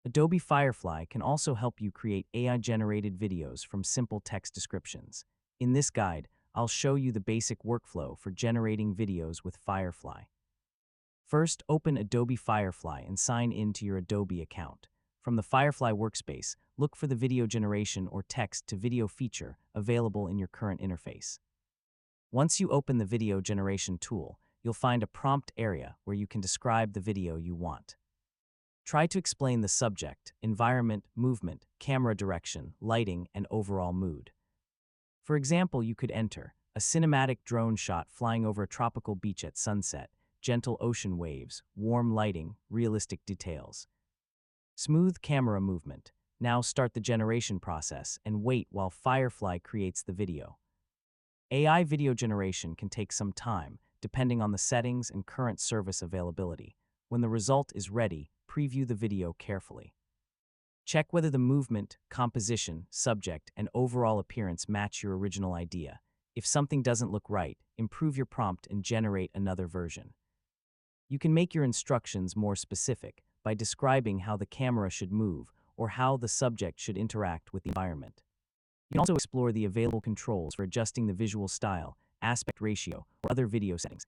Adobe Firefly can also help you create AI-generated videos from simple text descriptions. In this guide, I'll show you the basic workflow for generating videos with Firefly. First, open Adobe Firefly and sign in to your Adobe account. From the Firefly workspace, look for the video generation or text-to-video feature available in your current interface. Once you open the video generation tool, you'll find a prompt area where you can describe the video you want. Try to explain the subject, environment, movement, camera direction, lighting, and overall mood. For example, you could enter a cinematic drone shot flying over a tropical beach at sunset, gentle ocean waves, warm lighting, realistic details. Smooth camera movement. Now start the generation process and wait while Firefly creates the video. AI video generation can take some time, depending on the settings and current service availability. When the result is ready, preview the video carefully. Check whether the movement, composition, subject, and overall appearance match your original idea. If something doesn't look right, improve your prompt and generate another version. You can make your instructions more specific by describing how the camera should move or how the subject should interact with the environment. You can also explore the available controls for adjusting the visual style, aspect ratio, or other video settings.